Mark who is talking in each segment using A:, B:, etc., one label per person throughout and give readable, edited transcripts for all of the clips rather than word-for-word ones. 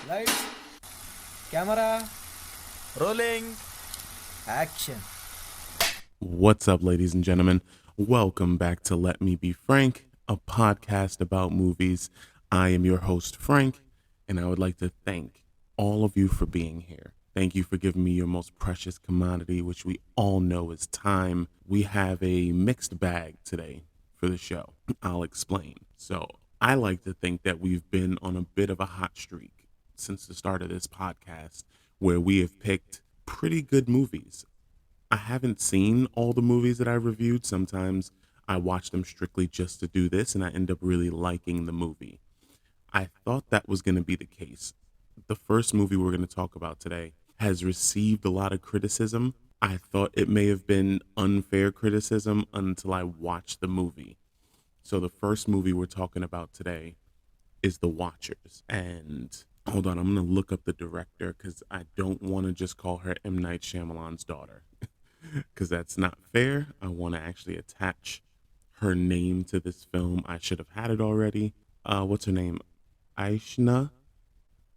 A: Lights, camera,
B: Rolling.
A: action.
C: What's up, ladies and gentlemen? Welcome back to Let Me Be Frank, a podcast about movies. I am your host, Frank, and I would like to thank all of you for being here. Thank you for giving me your most precious commodity, which we all know is time. We have a mixed bag today for the show. I'll explain. So, I like to think that we've been on a bit of a hot streak since the start of this podcast where we have picked pretty good movies. I haven't seen all the movies that I reviewed. Sometimes I watch them strictly just to do this, and I end up really liking the movie. I thought that was going to be the case. The first movie we're going to talk about today has received a lot of criticism. I thought it may have been unfair criticism until I watched the movie. So, the first movie we're talking about today is The Watchers. And hold on, I'm going to look up the director because I don't want to just call her M. Night Shyamalan's daughter because that's not fair. I want to actually attach her name to this film. I should have had it already. What's her name? Aishna.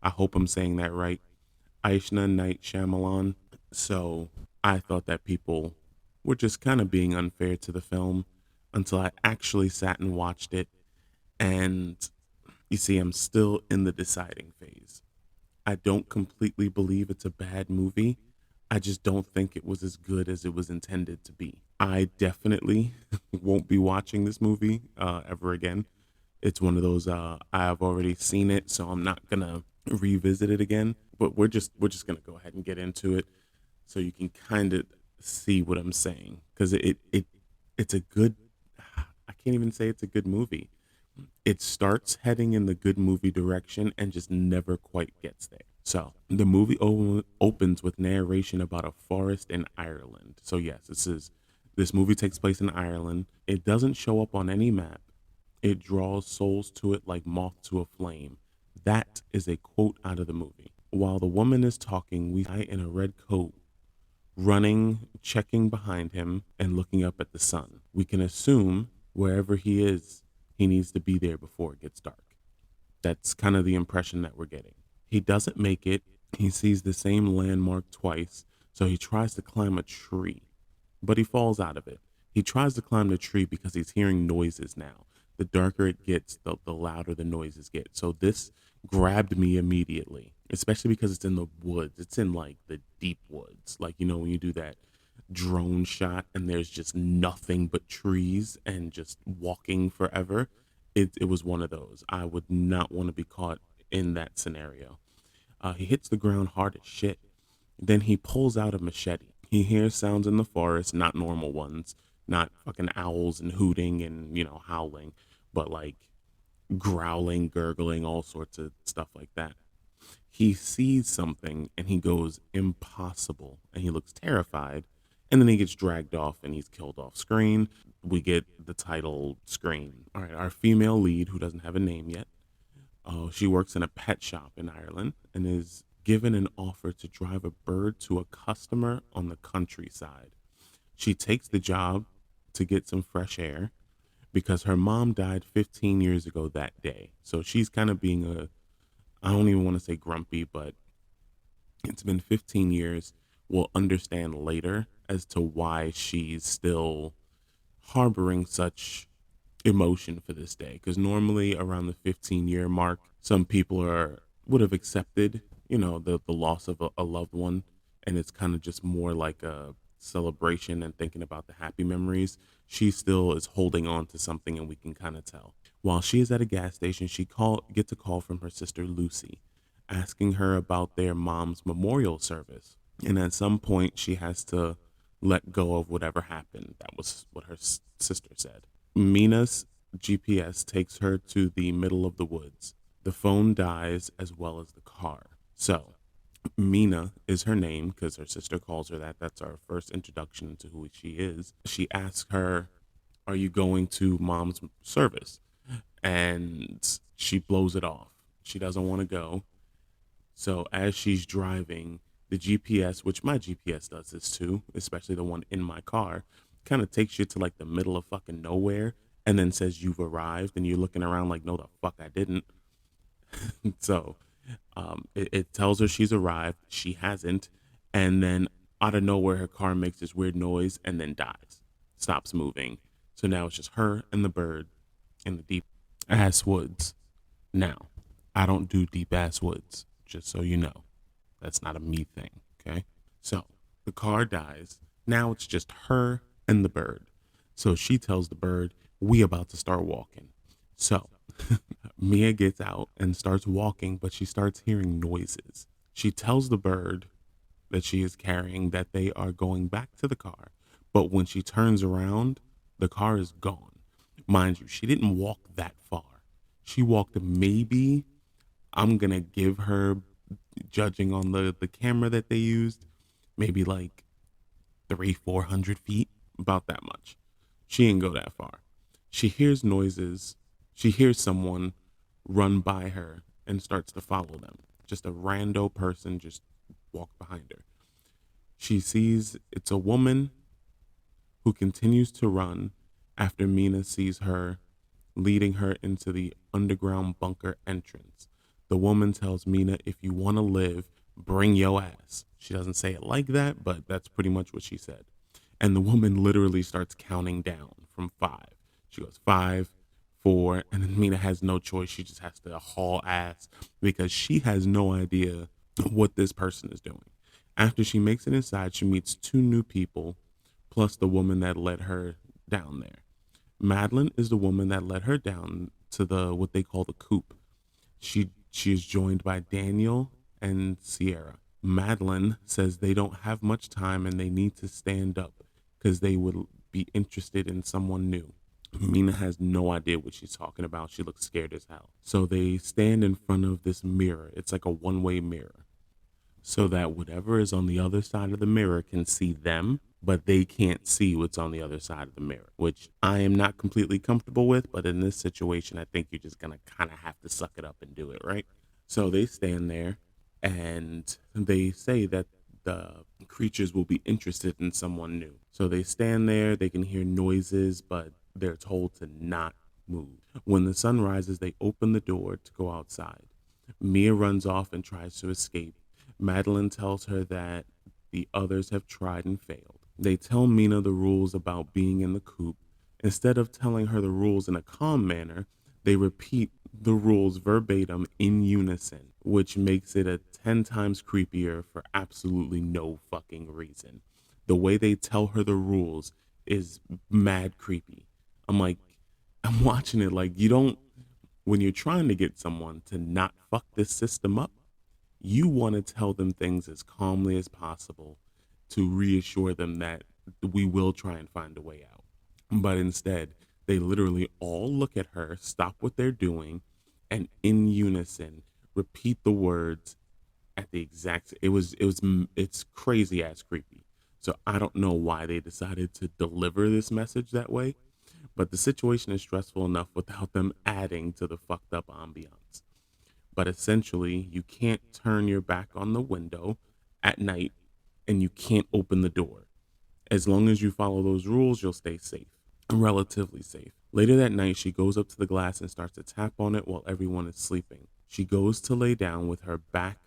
C: I hope I'm saying that right. Aishna Night Shyamalan. So I thought that people were just kind of being unfair to the film until I actually sat and watched it. And you see, I'm still in the deciding phase. I don't completely believe it's a bad movie. I just don't think it was as good as it was intended to be. I definitely won't be watching this movie ever again. It's one of those I've already seen it, so I'm not gonna revisit it again. But we're just gonna go ahead and get into it, so you can kind of see what I'm saying, because it's a good. I can't even say it's a good movie. It starts heading in the good movie direction and just never quite gets there. So the movie opens with narration about a forest in Ireland. So yes, this movie takes place in Ireland. It doesn't show up on any map. It draws souls to it like moth to a flame. That is a quote out of the movie. While the woman is talking, we see a guy in a red coat running, checking behind him, and looking up at the sun. We can assume wherever he is, he needs to be there before it gets dark. That's kind of the impression that we're getting. He doesn't make it. He sees the same landmark twice, so he tries to climb a tree, but he falls out of it. He tries to climb the tree because he's hearing noises now. The darker it gets, the louder the noises get. So this grabbed me immediately, especially because it's in the woods. It's in like the deep woods. Like, you know, when you do that drone shot and there's just nothing but trees and just walking forever. It was one of those. I would not want to be caught in that scenario. He hits the ground hard as shit. Then he pulls out a machete. He hears sounds in the forest, not normal ones, not fucking owls and hooting and, you know, howling, but like growling, gurgling, all sorts of stuff like that. He sees something and he goes, impossible. And he looks terrified. And then he gets dragged off and he's killed off screen. We get the title screen. All right, our female lead, who doesn't have a name yet, she works in a pet shop in Ireland and is given an offer to drive a bird to a customer on the countryside. She takes the job to get some fresh air because her mom died 15 years ago that day. So she's kind of being I don't even want to say grumpy, but it's been 15 years. We'll understand later as to why she's still harboring such emotion for this day. Because normally around the 15-year mark, some people would have accepted, you know, the loss of a loved one, and it's kind of just more like a celebration and thinking about the happy memories. She still is holding on to something, and we can kind of tell. While she is at a gas station, gets a call from her sister Lucy, asking her about their mom's memorial service. And at some point, she has to let go of whatever happened. That was what her sister said. Mina's GPS takes her to the middle of the woods. The phone dies as well as the car. So, Mina is her name because her sister calls her that. That's our first introduction to who she is. She asks her, are you going to mom's service? And she blows it off. She doesn't want to go. So as she's driving, the GPS, which my GPS does this too, especially the one in my car, kind of takes you to like the middle of fucking nowhere and then says you've arrived and you're looking around like, no, the fuck I didn't. So It tells her she's arrived. She hasn't. And then out of nowhere, her car makes this weird noise and then dies, stops moving. So now it's just her and the bird in the deep ass woods. Now, I don't do deep ass woods, just so you know. That's not a me thing, okay? So the car dies. Now it's just her and the bird. So she tells the bird, we about to start walking. So Mia gets out and starts walking, but she starts hearing noises. She tells the bird that she is carrying that they are going back to the car. But when she turns around, the car is gone. Mind you, she didn't walk that far. She walked maybe, I'm going to give her, judging on the camera that they used, maybe like 400 feet, about that much. She didn't go that far. She hears noises. She hears someone run by her and starts to follow them. Just a rando person just walked behind her. She sees it's a woman who continues to run after Mina sees her, leading her into the underground bunker entrance. The woman tells Mina, if you want to live, bring your ass. She doesn't say it like that, but that's pretty much what she said. And the woman literally starts counting down from 5. She goes 5, 4, and then Mina has no choice. She just has to haul ass because she has no idea what this person is doing. After she makes it inside, she meets 2 new people, plus the woman that led her down there. Madeline is the woman that led her down to the what they call the coop. She is joined by Daniel and Sierra. Madeline says they don't have much time and they need to stand up because they would be interested in someone new. Mina has no idea what she's talking about. She looks scared as hell. So they stand in front of this mirror. It's like a one-way mirror, so that whatever is on the other side of the mirror can see them, but they can't see what's on the other side of the mirror, which I am not completely comfortable with. But in this situation, I think you're just going to kind of have to suck it up and do it, right? So they stand there and they say that the creatures will be interested in someone new. So they stand there, they can hear noises, but they're told to not move. When the sun rises, they open the door to go outside. Mia runs off and tries to escape. Madeline tells her that the others have tried and failed. They tell Mina the rules about being in the coop. Instead of telling her the rules in a calm manner, they repeat the rules verbatim in unison, which makes it 10 times creepier for absolutely no fucking reason. The way they tell her the rules is mad creepy. I'm watching it like you don't, when you're trying to get someone to not fuck this system up, you want to tell them things as calmly as possible to reassure them that we will try and find a way out. But instead, they literally all look at her, stop what they're doing, and in unison repeat the words at the exact. It's crazy ass creepy. So I don't know why they decided to deliver this message that way, but the situation is stressful enough without them adding to the fucked up ambiance. But essentially, you can't turn your back on the window at night and you can't open the door. As long as you follow those rules, you'll stay safe, relatively safe. Later that night, she goes up to the glass and starts to tap on it while everyone is sleeping. She goes to lay down with her back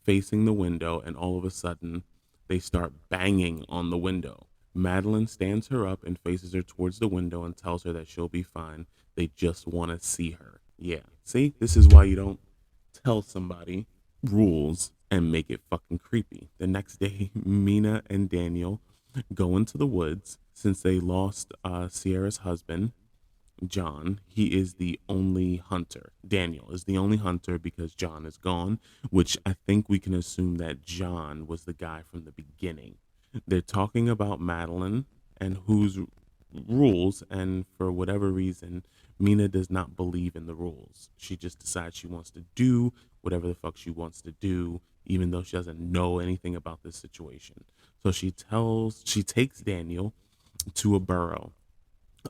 C: facing the window, and all of a sudden, they start banging on the window. Madeline stands her up and faces her towards the window and tells her that she'll be fine. They just want to see her. Yeah, see, this is why you don't tell somebody rules and make it fucking creepy. The next day, Mina and Daniel go into the woods since they lost Sierra's husband, John. He is the only hunter. Daniel is the only hunter because John is gone, which I think we can assume that John was the guy from the beginning. They're talking about Madeline and whose rules, and for whatever reason, Mina does not believe in the rules. She just decides she wants to do whatever the fuck she wants to do, even though she doesn't know anything about this situation. So she takes Daniel to a burrow.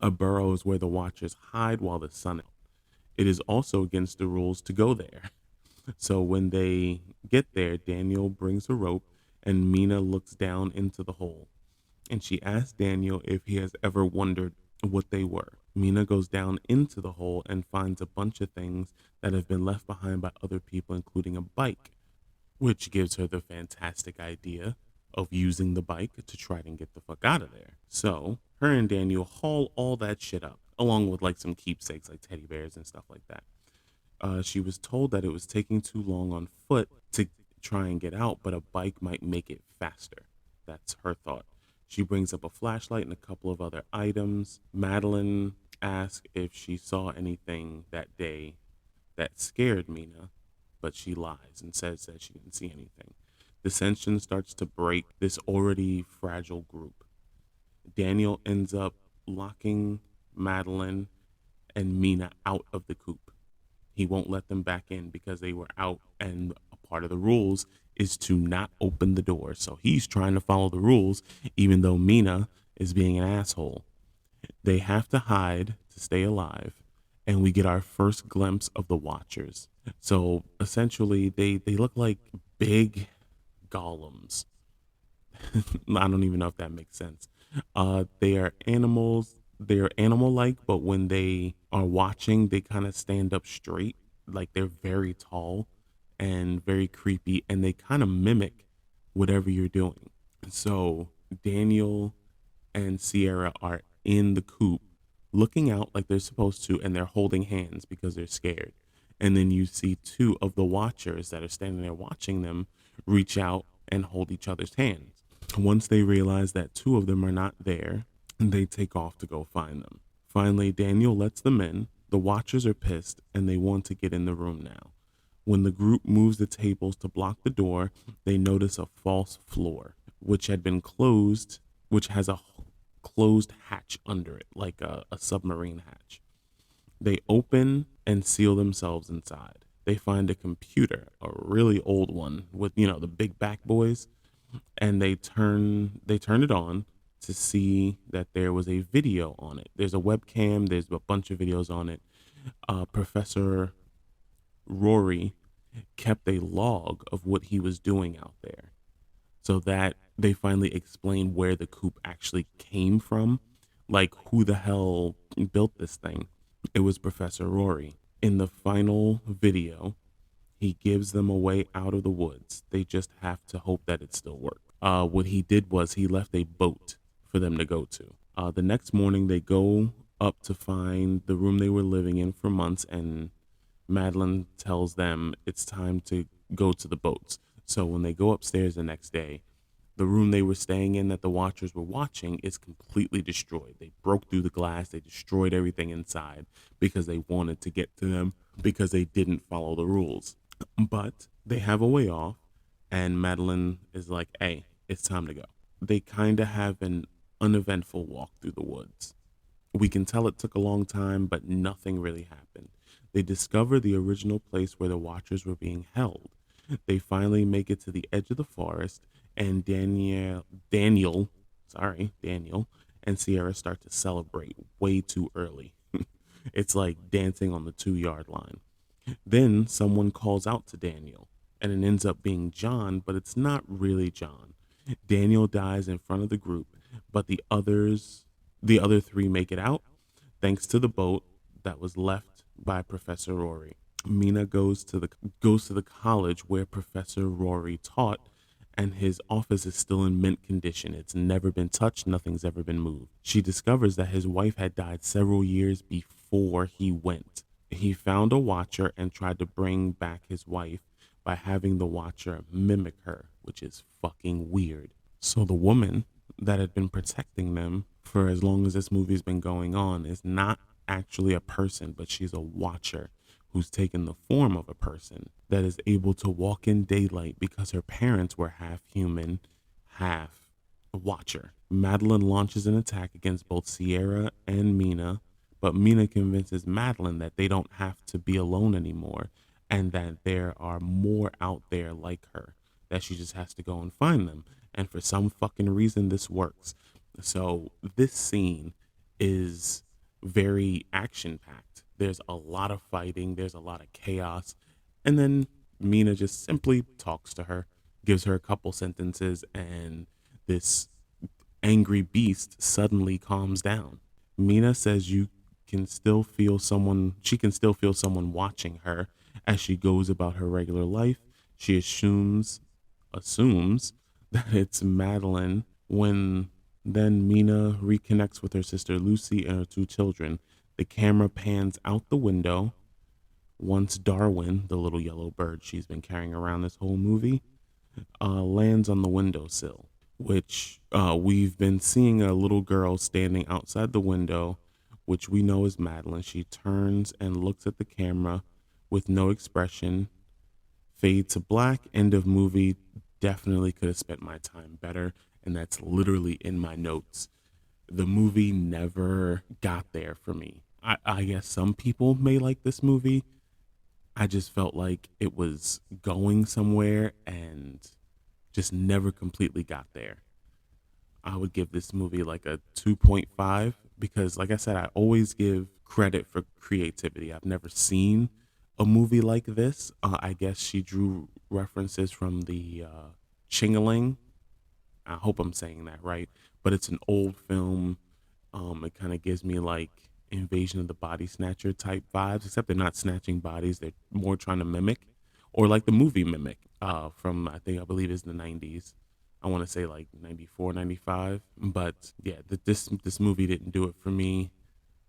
C: A burrow is where the watchers hide while the sun is out. It is also against the rules to go there. So when they get there, Daniel brings a rope and Mina looks down into the hole. And she asks Daniel if he has ever wondered what they were. Mina goes down into the hole and finds a bunch of things that have been left behind by other people, including a bike, which gives her the fantastic idea of using the bike to try and get the fuck out of there. So her and Daniel haul all that shit up, along with like some keepsakes like teddy bears and stuff like that. She was told that it was taking too long on foot to try and get out, but a bike might make it faster. That's her thought. She brings up a flashlight and a couple of other items. Madeline asks if she saw anything that day that scared Mina, but she lies and says that she didn't see anything. Dissension starts to break this already fragile group. Daniel ends up locking Madeline and Mina out of the coop. He won't let them back in because they were out, and a part of the rules is to not open the door. So he's trying to follow the rules, even though Mina is being an asshole. They have to hide to stay alive, and we get our first glimpse of the Watchers. So essentially, they look like big golems. I don't even know if that makes sense. They are animals. They are animal-like, but when they are watching, they kind of stand up straight, like they're very tall and very creepy, and they kind of mimic whatever you're doing. So Daniel and Sierra are in the coop, looking out like they're supposed to, and they're holding hands because they're scared. And then you see two of the Watchers that are standing there watching them reach out and hold each other's hands. Once they realize that two of them are not there, they take off to go find them. Finally, Daniel lets them in. The Watchers are pissed and they want to get in the room now. When the group moves the tables to block the door, they notice a false floor, which had been closed, which has a closed hatch under it, like a submarine hatch. They open and seal themselves inside. They find a computer, a really old one with, the big back boys, and they turn it on to see that there was a video on it. There's a webcam, there's a bunch of videos on it. Professor Rory kept a log of what he was doing out there, so that they finally explain where the coop actually came from, like who the hell built this thing. It was Professor Rory. In the final video, he gives them a way out of the woods. They just have to hope that it still works. What he did was he left a boat for them to go to. The next morning, they go up to find the room they were living in for months, and Madeline tells them it's time to go to the boats. So when they go upstairs the next day, the room they were staying in that the Watchers were watching is completely destroyed. They broke through the glass. They destroyed everything inside because they wanted to get to them because they didn't follow the rules. But they have a way off, and Madeline is like, hey, it's time to go. They kind of have an uneventful walk through the woods. We can tell it took a long time, but nothing really happened. They discover the original place where the Watchers were being held. They finally make it to the edge of the forest, and Daniel and Sierra start to celebrate way too early. It's like dancing on the 2-yard line. Then someone calls out to Daniel, and it ends up being John, but it's not really John. Daniel dies in front of the group, but the other 3 make it out thanks to the boat that was left by Professor Rory. Mina goes to the college where Professor Rory taught, and his office is still in mint condition. It's never been touched, nothing's ever been moved. She discovers that his wife had died several years before he went. He found a Watcher and tried to bring back his wife by having the Watcher mimic her, which is fucking weird. So the woman that had been protecting them for as long as this movie's been going on is not actually a person, but she's a Watcher who's taken the form of a person that is able to walk in daylight because her parents were half human, half Watcher. Madeline launches an attack against both Sierra and Mina, but Mina convinces Madeline that they don't have to be alone anymore and that there are more out there like her, that she just has to go and find them. And for some fucking reason, this works. So this scene is very action-packed. There's a lot of fighting. There's a lot of chaos. And then Mina just simply talks to her, gives her a couple sentences, and this angry beast suddenly calms down. Mina says you she can still feel someone watching her as she goes about her regular life. She assumes that it's Madeline when then Mina reconnects with her sister Lucy and her two children. The camera pans out the window once Darwin, the little yellow bird she's been carrying around this whole movie, lands on the windowsill, which we've been seeing a little girl standing outside the window, which we know is Madeline. She turns and looks at the camera with no expression. Fade to black, end of movie. Definitely could have spent my time better, and that's literally in my notes. The movie never got there for me. I guess some people may like this movie. I just felt like it was going somewhere and just never completely got there. I would give this movie like a 2.5 because, like I said, I always give credit for creativity. I've never seen a movie like this. I guess she drew references from the Chingaling. I hope I'm saying that right, but it's an old film. It kind of gives me like Invasion of the Body Snatcher type vibes, except they're not snatching bodies. They're more trying to mimic, or like the movie Mimic from I believe is the 90s. I want to say like 94, 95. But yeah, this movie didn't do it for me.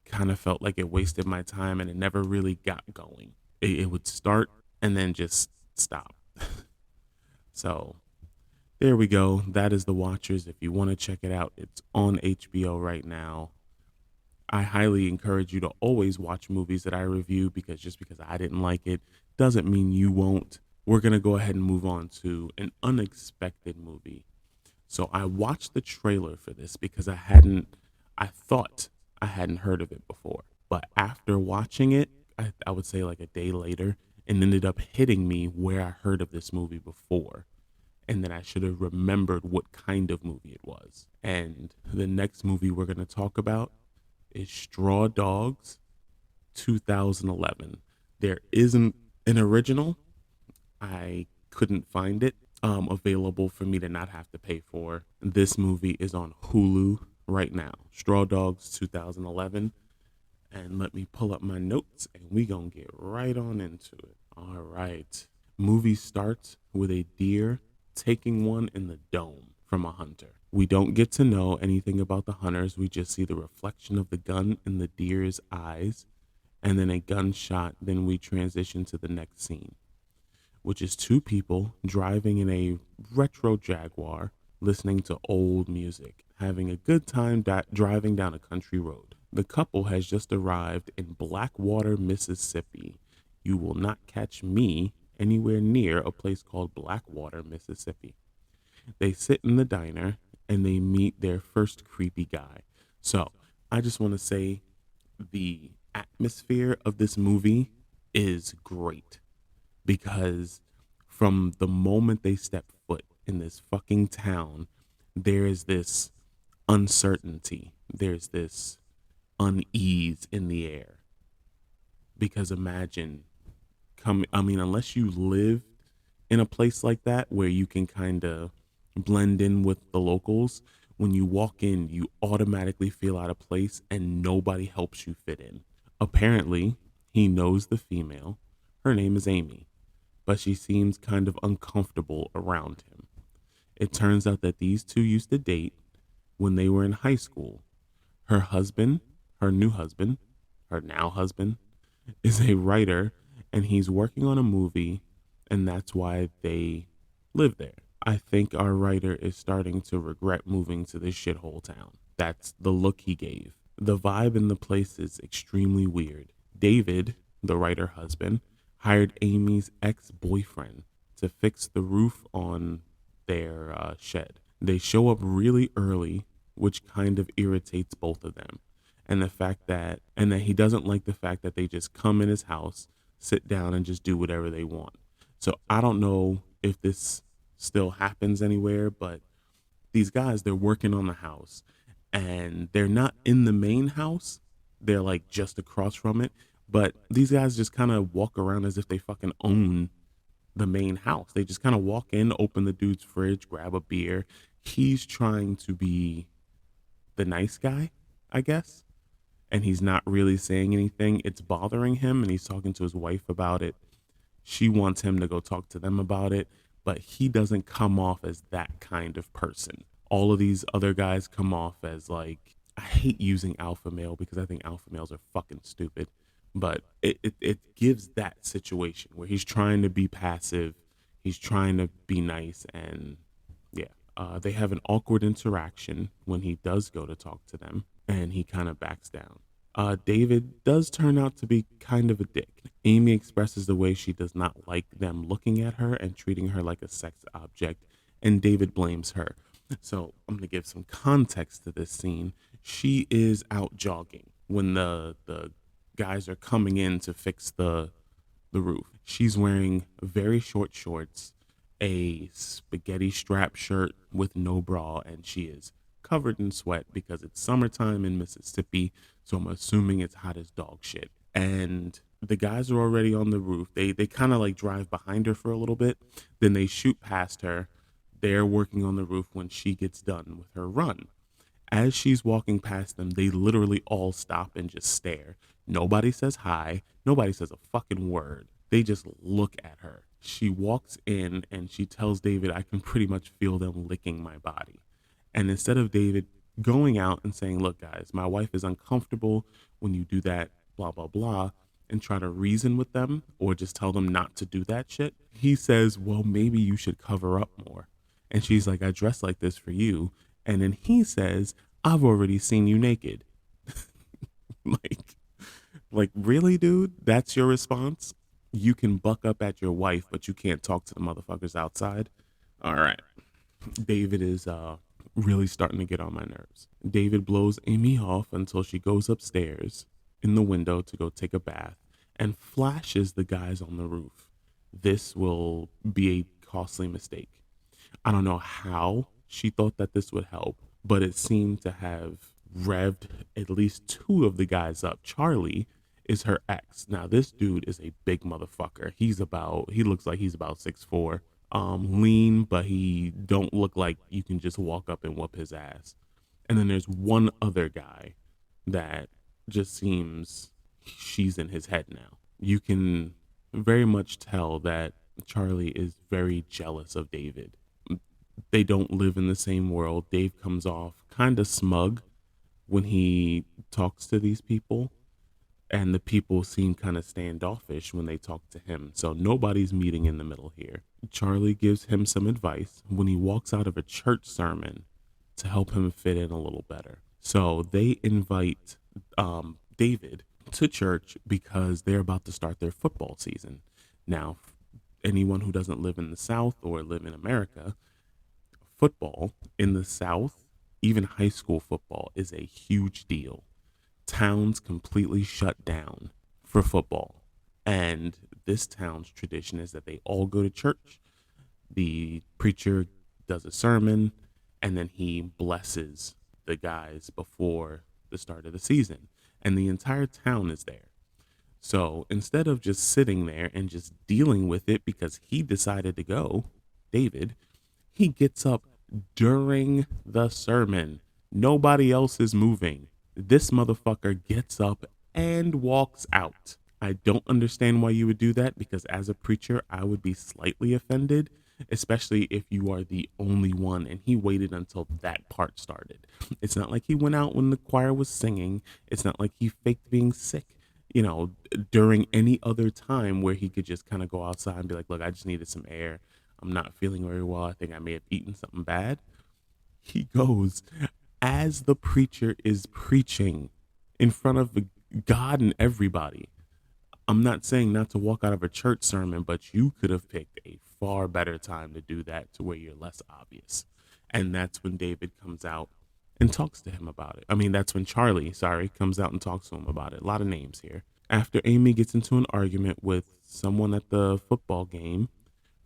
C: Kind of felt like it wasted my time and it never really got going. It would start and then just stop. So there we go. That is The Watchers. If you want to check it out, it's on HBO right now. I highly encourage you to always watch movies that I review because just because I didn't like it doesn't mean you won't. We're going to go ahead and move on to an unexpected movie. So I watched the trailer for this because I thought I hadn't heard of it before. But after watching it, I would say like a day later, it ended up hitting me where I heard of this movie before. And then I should have remembered what kind of movie it was. And the next movie we're going to talk about is Straw Dogs 2011. There isn't an original. I couldn't find it available for me to not have to pay for. This movie is on Hulu right now. Straw Dogs 2011. And let me pull up my notes and we gonna get right on into it. All right. Movie starts with a deer taking one in the dome from a hunter. We don't get to know anything about the hunters. We just see the reflection of the gun in the deer's eyes and then a gunshot. Then we transition to the next scene, which is two people driving in a retro Jaguar, listening to old music, having a good time driving down a country road. The couple has just arrived in Blackwater, Mississippi. You will not catch me anywhere near a place called Blackwater, Mississippi. They sit in the diner and they meet their first creepy guy. So I just want to say the atmosphere of this movie is great because from the moment they step foot in this fucking town, there is this uncertainty. There's this unease in the air. Because imagine unless you live in a place like that where you can kind of blend in with the locals, when you walk in, you automatically feel out of place and nobody helps you fit in. Apparently, he knows the female. Her name is Amy, but she seems kind of uncomfortable around him. It turns out that these two used to date when they were in high school. Her now husband, is a writer and he's working on a movie, and that's why they live there. I think our writer is starting to regret moving to this shithole town. That's the look he gave. The vibe in the place is extremely weird. David, the writer husband, hired Amy's ex-boyfriend to fix the roof on their shed. They show up really early, which kind of irritates both of them. And that he doesn't like the fact that they just come in his house, sit down and just do whatever they want. So I don't know if this still happens anywhere, but these guys, they're working on the house and they're not in the main house. They're like just across from it. But these guys just kind of walk around as if they fucking own the main house. They just kind of walk in, open the dude's fridge, grab a beer. He's trying to be the nice guy, I guess. and he's not really saying anything. It's bothering him, and he's talking to his wife about it. She wants him to go talk to them about it, but he doesn't come off as that kind of person. All of these other guys come off as like, I hate using alpha male because I think alpha males are fucking stupid, but it gives that situation where he's trying to be passive, he's trying to be nice, and yeah. They have an awkward interaction when he does go to talk to them, and he kind of backs down. David does turn out to be kind of a dick. Amy expresses the way she does not like them looking at her and treating her like a sex object, and David blames her. So I'm going to give some context to this scene. She is out jogging when the guys are coming in to fix the roof. She's wearing very short shorts, a spaghetti strap shirt with no bra, and she is covered in sweat because it's summertime in Mississippi, so I'm assuming it's hot as dog shit. And the guys are already on the roof. They kind of like drive behind her for a little bit, then they shoot past her. They're working on the roof when she gets done with her run. As she's walking past them, they literally all stop and just stare. Nobody says hi. Nobody says a fucking word. They just look at her. She walks in and she tells David, I can pretty much feel them licking my body. And instead of David going out and saying, look, guys, my wife is uncomfortable when you do that, blah, blah, blah, and try to reason with them or just tell them not to do that shit, he says, well, maybe you should cover up more. And she's like, I dress like this for you. And then he says, I've already seen you naked. like really, dude? That's your response? You can buck up at your wife, but you can't talk to the motherfuckers outside? All right. David is really starting to get on my nerves. David blows Amy off until she goes upstairs in the window to go take a bath and flashes the guys on the roof. This will be a costly mistake. I don't know how she thought that this would help, but it seemed to have revved at least two of the guys up. Charlie is her ex. Now, this dude is a big motherfucker. He looks like he's about 6'4", lean, but he don't look like you can just walk up and whoop his ass. And then there's one other guy that just seems she's in his head now. You can very much tell that Charlie is very jealous of David. They don't live in the same world. Dave comes off kind of smug when he talks to these people, and the people seem kind of standoffish when they talk to him. So nobody's meeting in the middle here. Charlie gives him some advice when he walks out of a church sermon to help him fit in a little better. So they invite David to church because they're about to start their football season. Now, anyone who doesn't live in the South or live in America, football in the South, even high school football, is a huge deal. Towns completely shut down for football. And this town's tradition is that they all go to church. The preacher does a sermon, and then he blesses the guys before the start of the season. And the entire town is there. So instead of just sitting there and just dealing with it because he decided to go, David, he gets up during the sermon. Nobody else is moving. This motherfucker gets up and walks out. I don't understand why you would do that, because as a preacher, I would be slightly offended, especially if you are the only one, and he waited until that part started. It's not like he went out when the choir was singing. It's not like he faked being sick, during any other time where he could just kind of go outside and be like, look, I just needed some air. I'm not feeling very well. I think I may have eaten something bad. He goes as the preacher is preaching in front of God and everybody. I'm not saying not to walk out of a church sermon, but you could have picked a far better time to do that to where you're less obvious. And that's when David comes out and talks to him about it. I mean, that's when Charlie, comes out and talks to him about it. A lot of names here. After Amy gets into an argument with someone at the football game,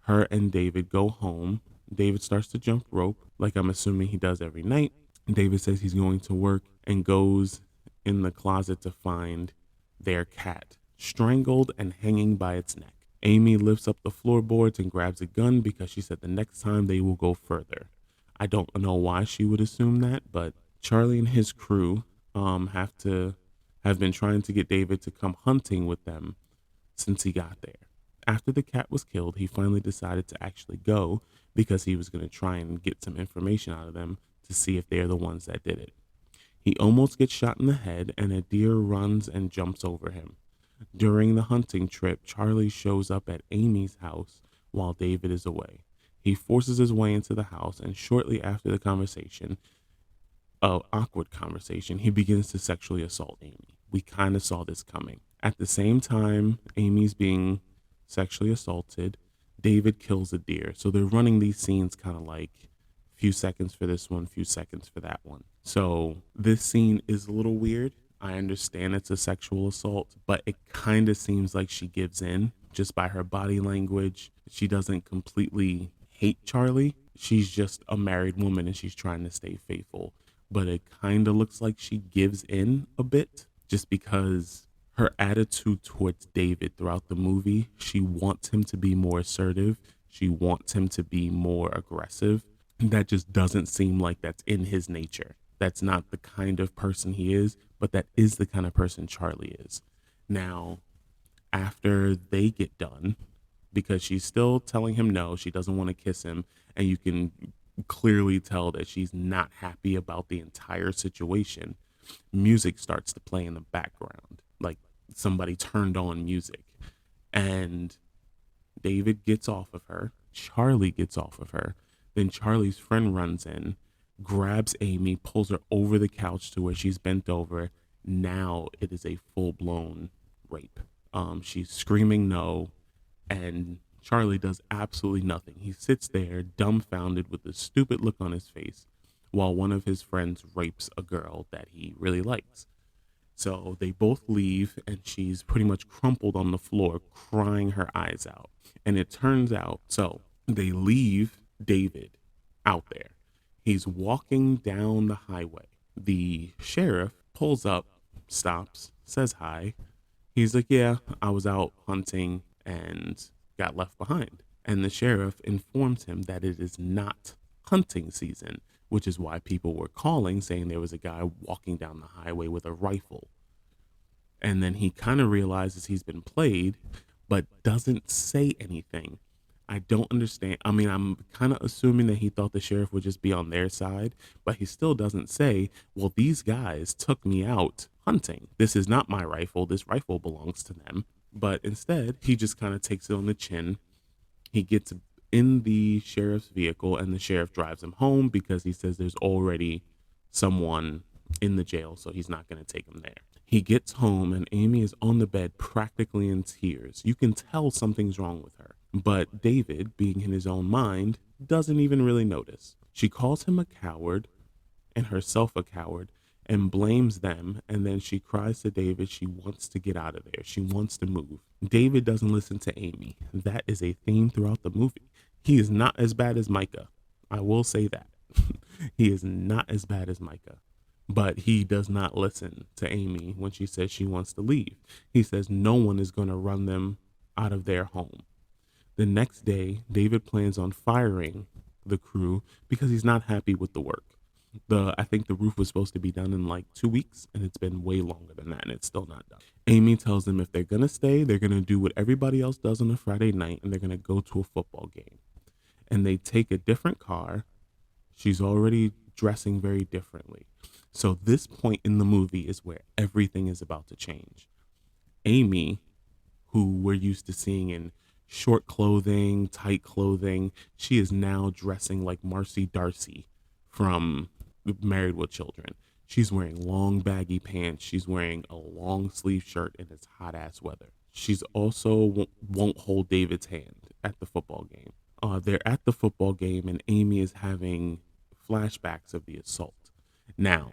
C: her and David go home. David starts to jump rope, like I'm assuming he does every night. David says he's going to work and goes in the closet to find their cat, strangled and hanging by its neck. Amy lifts up the floorboards and grabs a gun because she said the next time they will go further. I don't know why she would assume that, but Charlie and his crew have to have been trying to get David to come hunting with them since he got there. After the cat was killed, he finally decided to actually go because he was going to try and get some information out of them to see if they're the ones that did it. He almost gets shot in the head, and a deer runs and jumps over him. During the hunting trip, Charlie shows up at Amy's house while David is away. He forces his way into the house, and shortly after the awkward conversation, he begins to sexually assault Amy. We kind of saw this coming. At the same time Amy's being sexually assaulted, David kills a deer. So they're running these scenes kind of like few seconds for this one, few seconds for that one. So this scene is a little weird. I understand it's a sexual assault, but it kind of seems like she gives in just by her body language. She doesn't completely hate Charlie. She's just a married woman and she's trying to stay faithful. But it kind of looks like she gives in a bit just because her attitude towards David throughout the movie, she wants him to be more assertive. She wants him to be more aggressive. And that just doesn't seem like that's in his nature. That's not the kind of person he is, but that is the kind of person Charlie is. Now, after they get done, because she's still telling him no, she doesn't want to kiss him, and you can clearly tell that she's not happy about the entire situation, music starts to play in the background, like somebody turned on music. And David gets off of her, Charlie gets off of her, then Charlie's friend runs in, grabs Amy, pulls her over the couch to where she's bent over. Now it is a full-blown rape. She's screaming no, and Charlie does absolutely nothing. He sits there dumbfounded with a stupid look on his face while one of his friends rapes a girl that he really likes. So they both leave, and she's pretty much crumpled on the floor, crying her eyes out. And it turns out, so they leave David out there. He's walking down the highway. The sheriff pulls up, stops, says hi. He's like, yeah, I was out hunting and got left behind. And the sheriff informs him that it is not hunting season, which is why people were calling saying there was a guy walking down the highway with a rifle. And then he kind of realizes he's been played, but doesn't say anything. I don't understand. I mean, I'm kind of assuming that he thought the sheriff would just be on their side, but he still doesn't say, well, these guys took me out hunting. This is not my rifle. This rifle belongs to them. But instead, he just kind of takes it on the chin. He gets in the sheriff's vehicle, and the sheriff drives him home because he says there's already someone in the jail, so he's not going to take him there. He gets home, and Amy is on the bed practically in tears. You can tell something's wrong with her. But David, being in his own mind, doesn't even really notice. She calls him a coward and herself a coward and blames them. And then she cries to David. She wants to get out of there. She wants to move. David doesn't listen to Amy. That is a theme throughout the movie. He is not as bad as Micah. I will say that. He is not as bad as Micah. But he does not listen to Amy when she says she wants to leave. He says no one is going to run them out of their home. The next day, David plans on firing the crew because he's not happy with the work. I think the roof was supposed to be done in like 2 weeks, and it's been way longer than that, and it's still not done. Amy tells them if they're going to stay, they're going to do what everybody else does on a Friday night, and they're going to go to a football game. And they take a different car. She's already dressing very differently. So this point in the movie is where everything is about to change. Amy, who we're used to seeing in short clothing, tight clothing, she is now dressing like Marcy Darcy from Married with Children. She's wearing long baggy pants. She's wearing a long sleeve shirt, and it's hot ass weather. She's also won't hold David's hand at the football game. They're at the football game, and Amy is having flashbacks of the assault. Now,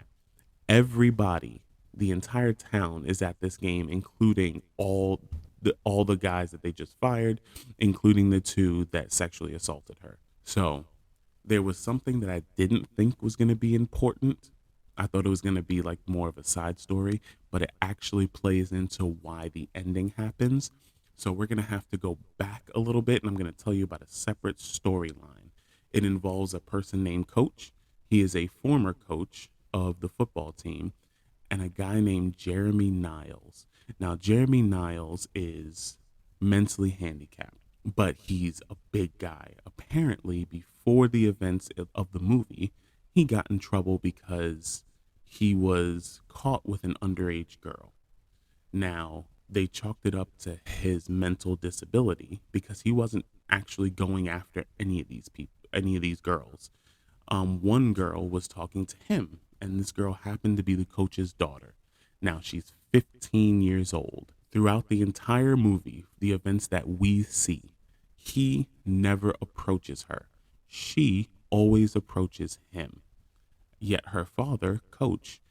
C: everybody, the entire town is at this game, including all the guys that they just fired, including the two that sexually assaulted her. So there was something that I didn't think was going to be important. I thought it was going to be like more of a side story, but it actually plays into why the ending happens. So we're going to have to go back a little bit, and I'm going to tell you about a separate storyline. It involves a person named Coach. He is a former coach of the football team, and a guy named Jeremy Niles. Now, Jeremy Niles is mentally handicapped, but he's a big guy. Apparently, before the events of the movie, he got in trouble because he was caught with an underage girl. Now, they chalked it up to his mental disability because he wasn't actually going after any of these people, any of these girls. One girl was talking to him, and this girl happened to be the coach's daughter. Now, she's 15 years old. Throughout the entire movie, the events that we see, he never approaches her. She always approaches him. Yet her father, Coach,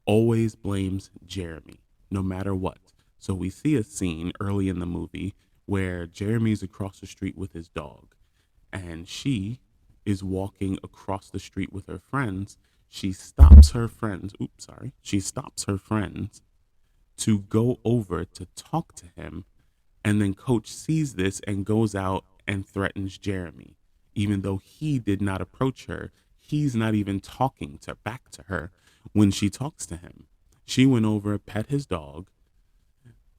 C: always blames Jeremy, no matter what. So we see a scene early in the movie where Jeremy's across the street with his dog, and she is walking across the street with her friends. She stops her friends. She stops her friends to go over to talk to him. And then Coach sees this and goes out and threatens Jeremy. Even though he did not approach her, he's not even talking back to her when she talks to him. She went over, pet his dog,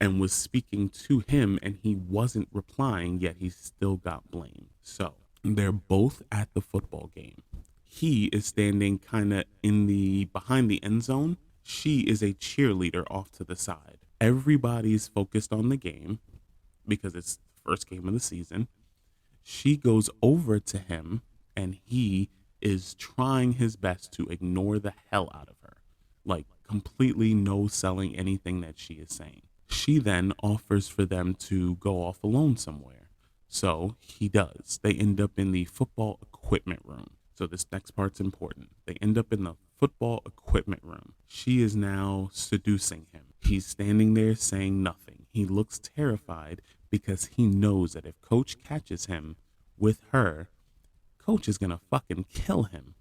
C: and was speaking to him, and he wasn't replying, yet he still got blamed. So they're both at the football game. He is standing kind of behind the end zone. She is a cheerleader off to the side. Everybody's focused on the game because it's the first game of the season. She goes over to him, and he is trying his best to ignore the hell out of her, like completely no selling anything that she is saying. She then offers for them to go off alone somewhere. So he does. They end up in the football equipment room. So this next part's important. They end up in the football equipment room. She is now seducing him. He's standing there saying nothing. He looks terrified because he knows that if Coach catches him with her, Coach is gonna fucking kill him.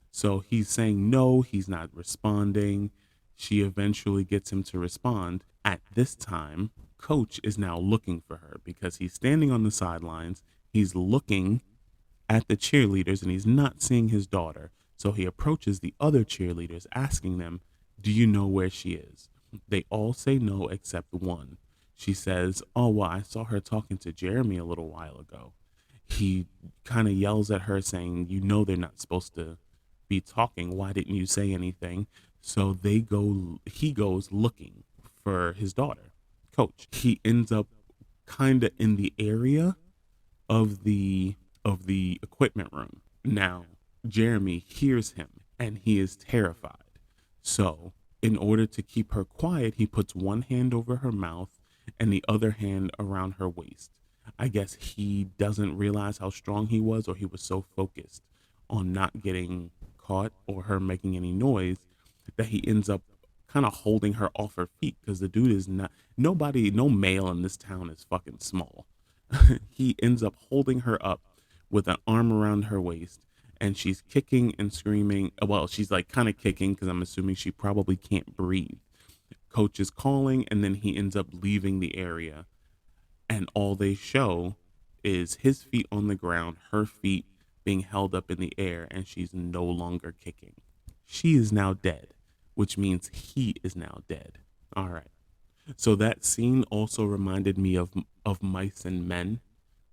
C: So he's saying no, he's not responding. She eventually gets him to respond. At this time, Coach is now looking for her because he's standing on the sidelines. He's looking at the cheerleaders and he's not seeing his daughter. So he approaches the other cheerleaders asking them, "Do you know where she is?" They all say no except one. She says, "Oh, well, I saw her talking to Jeremy a little while ago." He kind of yells at her saying, "You know they're not supposed to be talking. Why didn't you say anything?" So he goes looking for his daughter, Coach. He ends up kind of in the area of the equipment room. Now, Jeremy hears him and he is terrified. So, in order to keep her quiet, he puts one hand over her mouth and the other hand around her waist. I guess he doesn't realize how strong he was, or he was so focused on not getting caught or her making any noise that he ends up kind of holding her off her feet, because the dude is no male in this town is fucking small. He ends up holding her up with an arm around her waist, and she's kicking and screaming. Well, she's like kind of kicking because I'm assuming she probably can't breathe. Coach is calling, and then he ends up leaving the area, and all they show is his feet on the ground, her feet being held up in the air, and she's no longer kicking. She is now dead, which means he is now dead. All right. So that scene also reminded me of Mice and Men,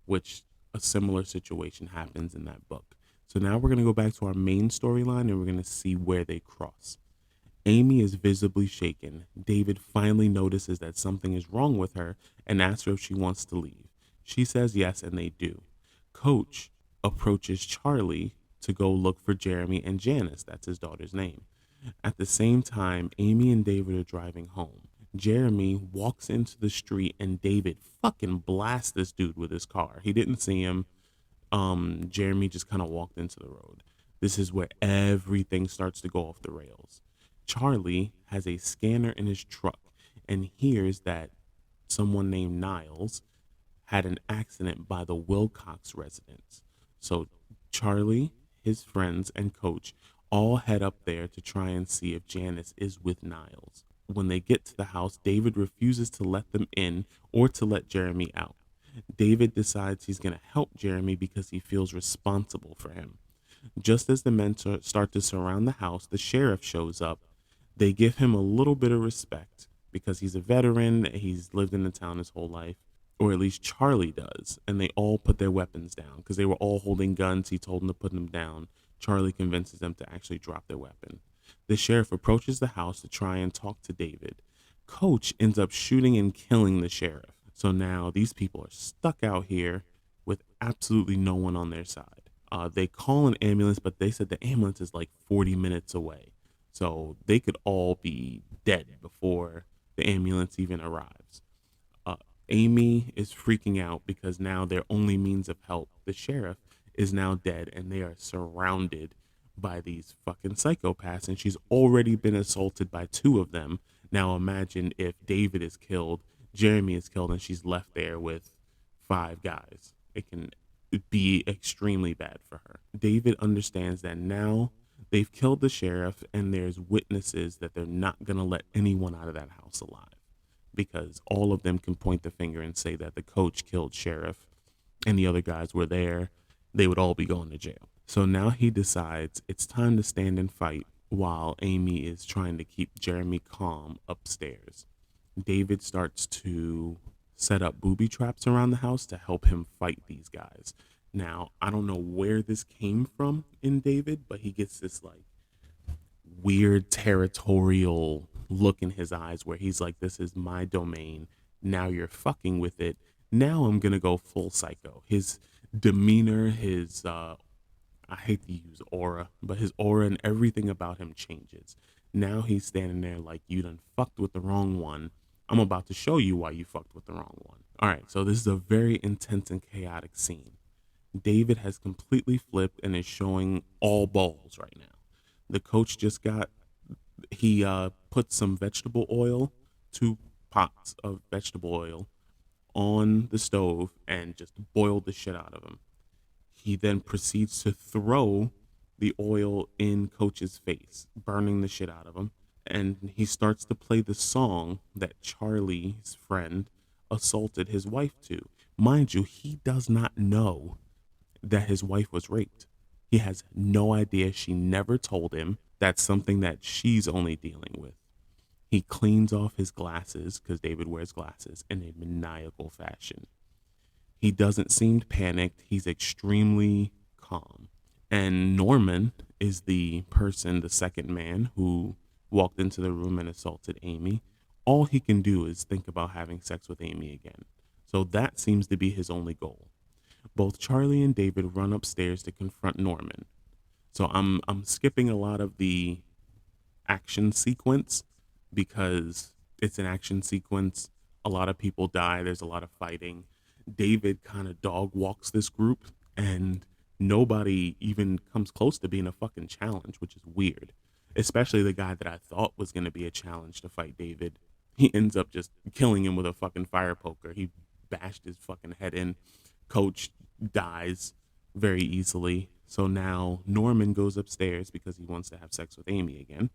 C: which a similar situation happens in that book. So now we're going to go back to our main storyline and we're going to see where they cross. Amy is visibly shaken. David finally notices that something is wrong with her and asks her if she wants to leave. She says yes, and they do. Coach approaches Charlie to go look for Jeremy and Janice. That's his daughter's name. At the same time, Amy and David are driving home. Jeremy walks into the street and David fucking blasts this dude with his car. He didn't see him. Jeremy just kind of walked into the road. This is where everything starts to go off the rails. Charlie has a scanner in his truck and hears that someone named Niles had an accident by the Wilcox residence. So Charlie, his friends, and Coach all head up there to try and see if Janice is with Niles. When they get to the house, David refuses to let them in or to let Jeremy out. David decides he's going to help Jeremy because he feels responsible for him. Just as the men start to surround the house, the sheriff shows up. They give him a little bit of respect because he's a veteran. He's lived in the town his whole life, or at least Charlie does. And they all put their weapons down because they were all holding guns. He told them to put them down. Charlie convinces them to actually drop their weapon. The sheriff approaches the house to try and talk to David. Coach ends up shooting and killing the sheriff. So now these people are stuck out here with absolutely no one on their side. They call an ambulance, but they said the ambulance is like 40 minutes away. So they could all be dead before the ambulance even arrives. Amy is freaking out because now their only means of help, the sheriff, is now dead, and they are surrounded by these fucking psychopaths, and she's already been assaulted by 2 of them. Now imagine if David is killed, Jeremy is killed, and she's left there with 5 guys. It can be extremely bad for her. David understands that now they've killed the sheriff, and there's witnesses that they're not going to let anyone out of that house alive because all of them can point the finger and say that the coach killed sheriff and the other guys were there. They would all be going to jail. So now he decides it's time to stand and fight while Amy is trying to keep Jeremy calm upstairs. David starts to set up booby traps around the house to help him fight these guys. Now, I don't know where this came from in David, but he gets this like weird territorial look in his eyes where he's like, this is my domain. Now you're fucking with it. Now I'm going to go full psycho. His demeanor, his, I hate to use aura, but his aura and everything about him changes. Now he's standing there like, you done fucked with the wrong one. I'm about to show you why you fucked with the wrong one. All right, so this is a very intense and chaotic scene. David has completely flipped and is showing all balls right now. The coach just he put some vegetable oil, 2 pots of vegetable oil on the stove and just boiled the shit out of him. He then proceeds to throw the oil in Coach's face, burning the shit out of him. And he starts to play the song that Charlie's friend assaulted his wife to. Mind you, he does not know that his wife was raped. He has no idea. She never told him. That's something that she's only dealing with. He cleans off his glasses, because David wears glasses, in a maniacal fashion. He doesn't seem panicked. He's extremely calm. And Norman is the person, the second man, who walked into the room and assaulted Amy. All he can do is think about having sex with Amy again. So that seems to be his only goal. Both Charlie and David run upstairs to confront Norman. So I'm skipping a lot of the action sequence because it's an action sequence. A lot of people die. There's a lot of fighting. David kind of dog walks this group and nobody even comes close to being a fucking challenge, which is weird. Especially the guy that I thought was going to be a challenge to fight David. He ends up just killing him with a fucking fire poker. He bashed his fucking head in. Coach dies very easily. So now Norman goes upstairs because he wants to have sex with Amy again.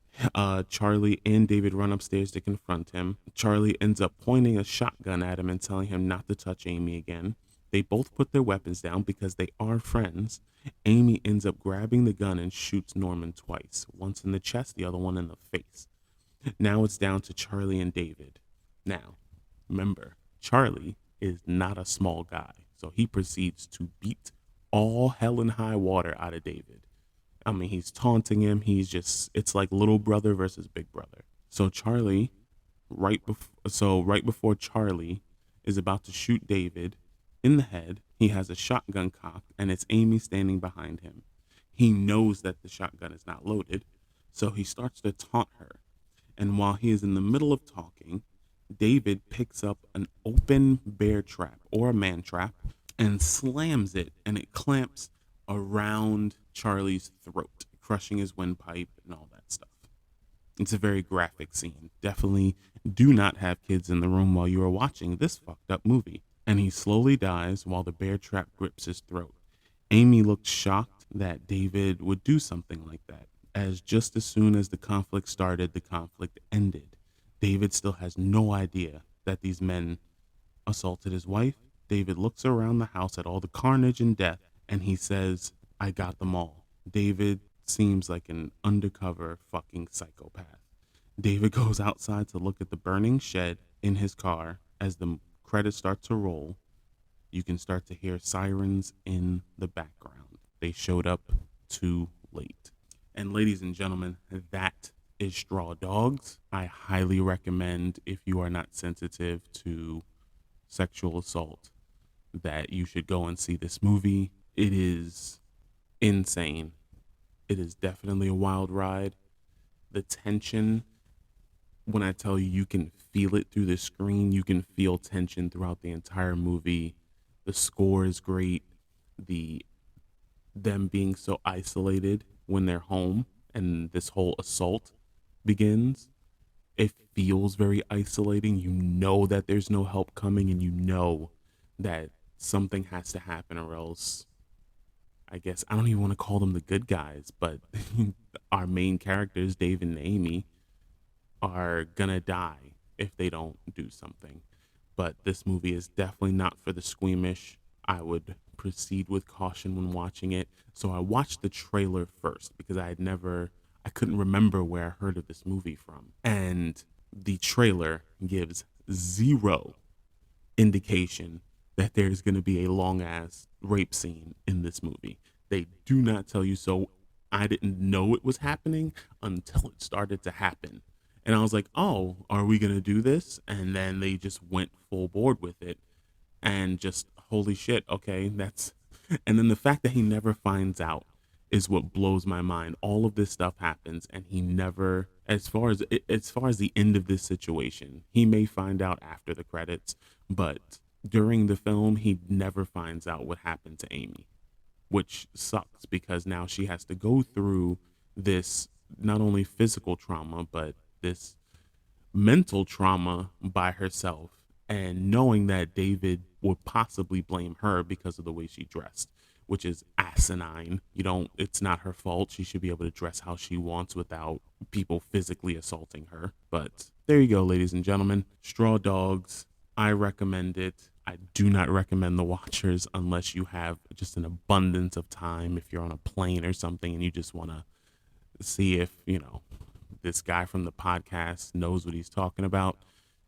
C: Charlie and David run upstairs to confront him. Charlie ends up pointing a shotgun at him and telling him not to touch Amy again. They both put their weapons down because they are friends. Amy ends up grabbing the gun and shoots Norman twice, once in the chest, the other one in the face. Now it's down to Charlie and David. Now, remember, Charlie is not a small guy, so he proceeds to beat all hell and high water out of David. I mean, he's taunting him. It's like little brother versus big brother. So Charlie, right before Charlie is about to shoot David in the head, he has a shotgun cocked and it's Amy standing behind him. He knows that the shotgun is not loaded, so he starts to taunt her. And while he is in the middle of talking, David picks up an open bear trap or a man trap and slams it, and it clamps around Charlie's throat, crushing his windpipe and all that stuff. It's a very graphic scene. Definitely do not have kids in the room while you are watching this fucked up movie. And he slowly dies while the bear trap grips his throat. Amy looked shocked that David would do something like that, as just as soon as the conflict started, the conflict ended. David still has no idea that these men assaulted his wife. David looks around the house at all the carnage and death, and he says, I got them all. David seems like an undercover fucking psychopath. David goes outside to look at the burning shed in his car. As the credits start to roll, you can start to hear sirens in the background. They showed up too late. And ladies and gentlemen, that is Straw Dogs. I highly recommend, if you are not sensitive to sexual assault, that you should go and see this movie. It is insane. It is definitely a wild ride. The tension, when I tell you, you can feel it through the screen. You can feel tension throughout the entire movie. The score is great. Them being so isolated when they're home and this whole assault begins, it feels very isolating. You know that there's no help coming, and you know that something has to happen, or else, I guess, I don't even want to call them the good guys, but our main characters, Dave and Amy, are gonna die if they don't do something. But this movie is definitely not for the squeamish. I would proceed with caution when watching it. So I watched the trailer first because I couldn't remember where I heard of this movie from. And the trailer gives zero indication that there's going to be a long ass rape scene in this movie. They do not tell you so. I didn't know it was happening until it started to happen. And I was like, oh, are we going to do this? And then they just went full board with it. And just, holy shit, okay, that's. And then the fact that he never finds out is what blows my mind. All of this stuff happens, and he never, as far as the end of this situation, he may find out after the credits, but during the film, he never finds out what happened to Amy, which sucks because now she has to go through this not only physical trauma, but this mental trauma by herself, and knowing that David would possibly blame her because of the way she dressed, which is asinine. It's not her fault. She should be able to dress how she wants without people physically assaulting her. But there you go, ladies and gentlemen. Straw Dogs. I recommend it. I do not recommend The Watchers unless you have just an abundance of time. If you're on a plane or something and you just want to see if, this guy from the podcast knows what he's talking about,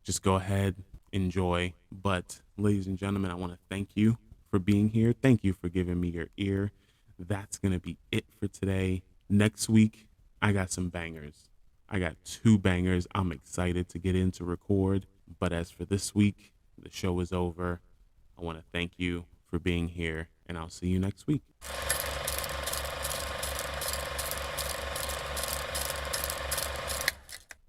C: just go ahead, enjoy. But ladies and gentlemen, I want to thank you for being here. Thank you for giving me your ear. That's going to be it for today. Next week, I got some bangers. I got 2 bangers I'm excited to get in to record. But as for this week, the show is over. I want to thank you for being here, and I'll see you next week.